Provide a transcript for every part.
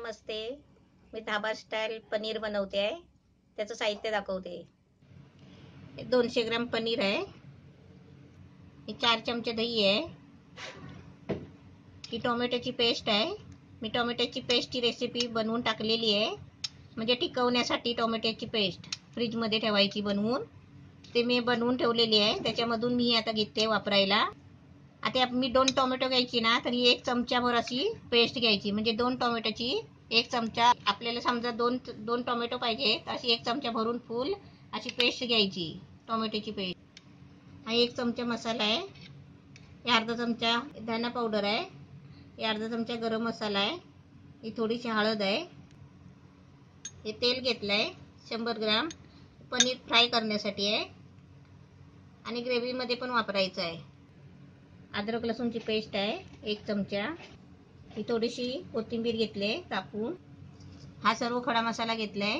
नमस्ते. मी धाबा style paneer बनवते आहे. त्याचं साहित्य दाखवते. 200 ग्राम पनीर आहे. 4 चमचे दही आहे. ही टोमॅटोची पेस्ट आहे. मी टोमॅटोची पेस्टची रेसिपी बनवून टाकलेली आहे. म्हणजे टिकवण्यासाठी टोमॅटोची पेस्ट फ्रीजमध्ये ठेवायची बनवून. ते मी बनवून ठेवलेली आहे. त्याच्यामधून मी आता घेते वापरायला. आता मी 2 टोमॅटो घ्यायची ना, तर 1 चमचाभर अशी पेस्ट घ्यायची. म्हणजे 2 टोमॅटोची 1 चमचा. आपल्याला समजा 2 टोमॅटो पाहिजे तर अशी 1 चमचा भरून फुल अशी पेस्ट घ्यायची, टोमॅटोची पेस्ट. हा 1 चमचा मसाला आहे. हे अर्धा चमचा धना पावडर आहे. हे अर्धा चमचा गरम मसाला आहे. ही थोडीशी हळद आहे. हे तेल घेतलं आहे 100 ग्राम. पनीर फ्राय करण्यासाठी आहे आणि ग्रेव्हीमध्ये पण वापरायचं आहे. अद्रक लसूणची पेस्ट आहे 1 चमचा. ही थोडीशी कोथिंबीर घेतली कापून. हा सर्व खडा मसाला घेतलाय.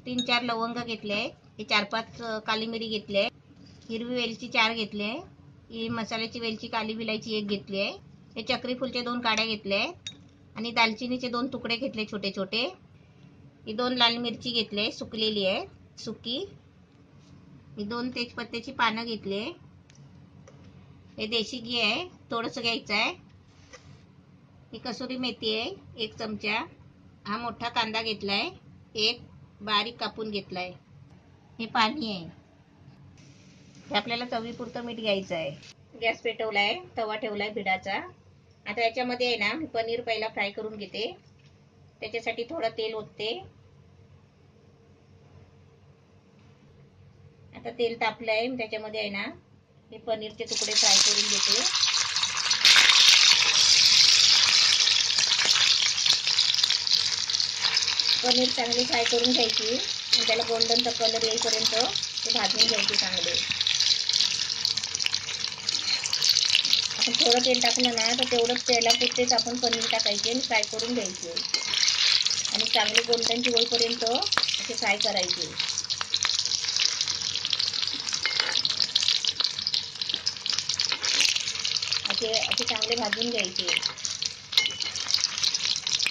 3-4 लवंग घेतले. हे 4-5 काली मिरी घेतले. हिरवी वेलची 4 घेतले. ही मसाल्याची वेलची काली विलायची 1 घेतली आहे. हे चक्री फुलचे 2 काड्या घेतले आणि दालचिनीचे 2 तुकडे घेतले छोटे छोटे. ही 2 लाल मिरची घेतले सुकलेली आहे सुकी. ही 2 तेजपत्त्याची पानं घेतले. हे देशी घी आहे थोडंसं घ्यायचं आहे. ही कसुरी मेथी आहे 1 चमचा. हा मोठा कांदा घेतलाय 1 बारीक कापून घेतलाय. हे पाणी आहे. हे आपल्याला चवीपुरतं मीठ घ्यायचं आहे. गॅस पेटवलाय, तवा ठेवलाय भिडाचा. आता याच्यामध्ये आहे ना, मी पनीर पहिला फ्राय करून घेते. त्याच्यासाठी थोडं तेल ओतते. आता तेल तापलंय, त्याच्यामध्ये आहे ना हे पनीरचे तुकडे फ्राय करून घेते. पनीर चांगली फ्राय करून घ्यायची आणि त्याला गोल्डनचा कलर येईपर्यंत ते भाजून घ्यायचे चांगले. आपण थोडं तेल टाकलं ना तर तेवढंच तेलापुरतेच आपण पनीर टाकायचे आणि फ्राय करून घ्यायचे आणि चांगले गोल्डनची होईपर्यंत असे फ्राय करायचे. असे चांगले भाजून घ्यायचे.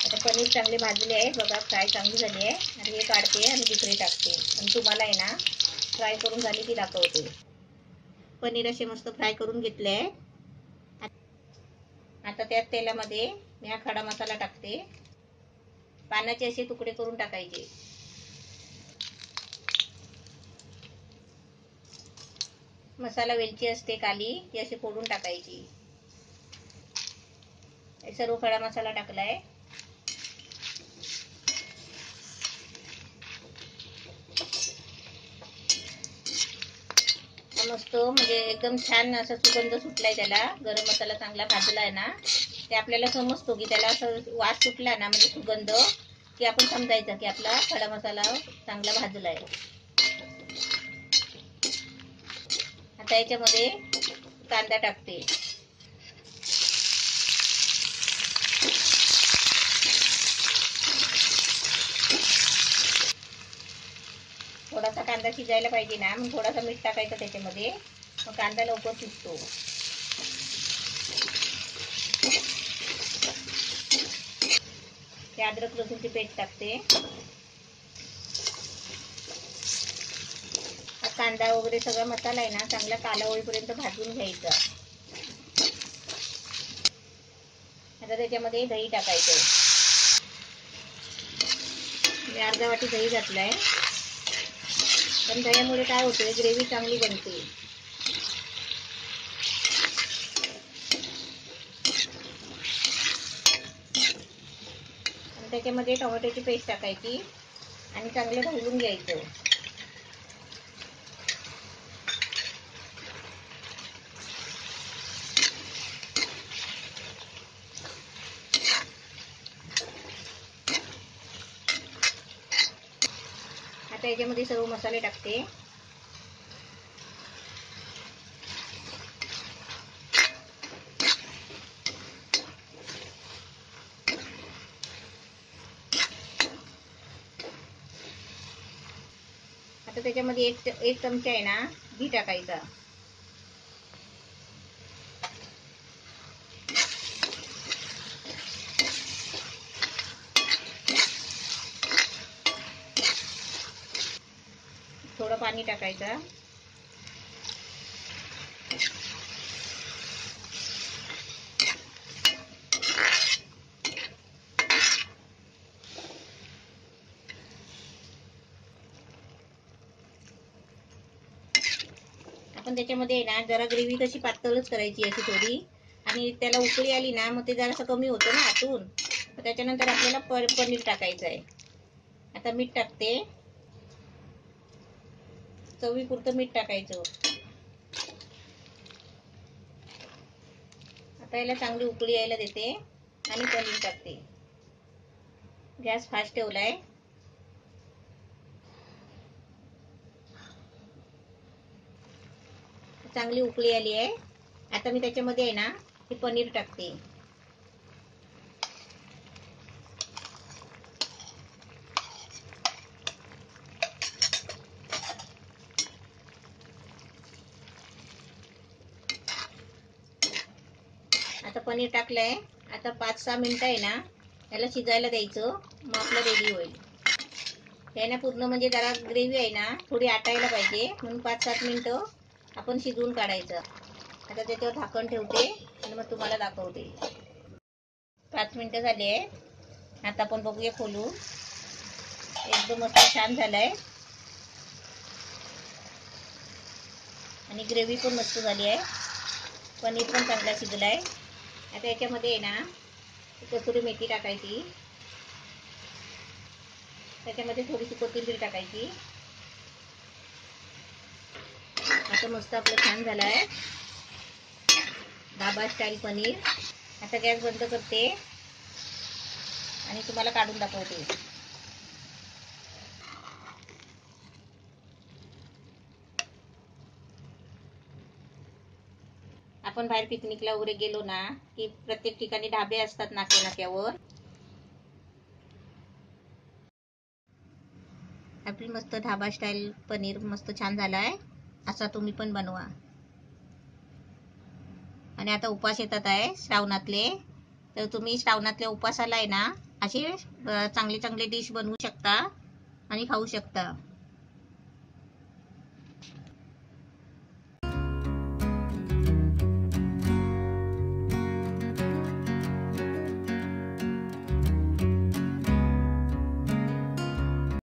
आता पनीर चांगले भाजले आहे बघा, फ्राय चांगली झाली आहे. आणि हे काढते आणि दुसरे टाकते आणि तुम्हाला आहे ना फ्राय करून झाली ती दाखवते. पनीर असे मस्त फ्राय करून घेतले आहे. आता त्या तेलामध्ये मी हा खडा मसाला टाकते. पानाचे असे तुकडे करून टाकायचे. मसाला वेलची असते काली, ती अशी फोडून टाकायची. सर्व खडा मसाला टाकलाय. मस्त म्हणजे एकदम छान असा सुगंध सुटलाय त्याला. गरम मसाला चांगला भाजलाय ना, ते आपल्याला समजतो की त्याला असं वास सुटला ना म्हणजे सुगंध, की आपण समजायचं की आपला खडा मसाला चांगला भाजलाय. आता याच्यामध्ये कांदा टाकते. थोडासा कांदा शिजायला पाहिजे ना, मग थोडासा मीठ टाकायचं त्याच्यामध्ये, मग कांदा लवकर शिजतो. ते अद्रक लसूणची पेस्ट टाकते. कांदा वगैरे सगळा मसाला आहे ना चांगला काला होईपर्यंत भाजून घ्यायचा. आता त्याच्यामध्ये दही टाकायचं. मी अर्धा वाटी दही घातलाय. पण दह्यामुळे काय होते, ग्रेव्ही चांगली बनते. आणि त्याच्यामध्ये टोमॅटोची पेस्ट टाकायची आणि चांगलं ढवळून घ्यायचं. आता याच्यामध्ये सर्व मसाले टाकते. आता त्याच्यामध्ये एक चमचा आहे ना घी टाकायचा. पाणी टाकायचं. आपण त्याच्यामध्ये ना जरा ग्रेव्ही कशी पातळच करायची अशी थोडी, आणि त्याला उकळी आली ना मग ते जरासं कमी होतं ना आतून. त्याच्यानंतर आपल्याला पनीर टाकायचं आहे. आता मीठ टाकते, चवीपुरतं मीठ टाकायचं. आता याला चांगली उकळी यायला देते आणि पनीर टाकते. गॅस फास्ट ठेवलाय. चांगली उकळी आली आहे. आता मी त्याच्यामध्ये आहे ना हे पनीर टाकते. आता पनीर टाकलंय. आता 5-6 मिनिटं आहे ना याला शिजायला द्यायचं, मग आपलं रेडी होईल. हे ना पूर्ण म्हणजे जरा ग्रेव्ही आहे ना थोडी आटायला पाहिजे, म्हणून 5-7 मिनिटं आपण शिजवून काढायचं. आता त्याच्यावर झाकण ठेवते आणि मग तुम्हाला दाखवते. 5 मिनिटं झाली आहे. आता आपण बघूया खोलून. एकदम मस्त छान झालंय आणि ग्रेव्ही पण मस्त झाली आहे. पनीर पण चांगला शिजलाय. आता याच्यामध्ये आहे ना कसुरी मेथी टाकायची. त्याच्यामध्ये थोडीशी कोथिंबीर टाकायची. आता मस्त आपलं छान झालं आहे धाबा स्टाईल पनीर. आता गॅस बंद करते आणि तुम्हाला काढून दाखवते. आपण बाहेर पिकनिकला वगैरे गेलो ना की प्रत्येक ठिकाणी ढाबे असतात नाक्यावर. आपली मस्त ढाबा स्टाईल पनीर मस्त छान झालाय. असा तुम्ही पण बनवा. आणि आता उपास येतात आहे श्रावणातले, तर तुम्ही श्रावणातल्या उपासाला आहे ना असे चांगले चांगले डिश बनवू शकता आणि खाऊ शकता.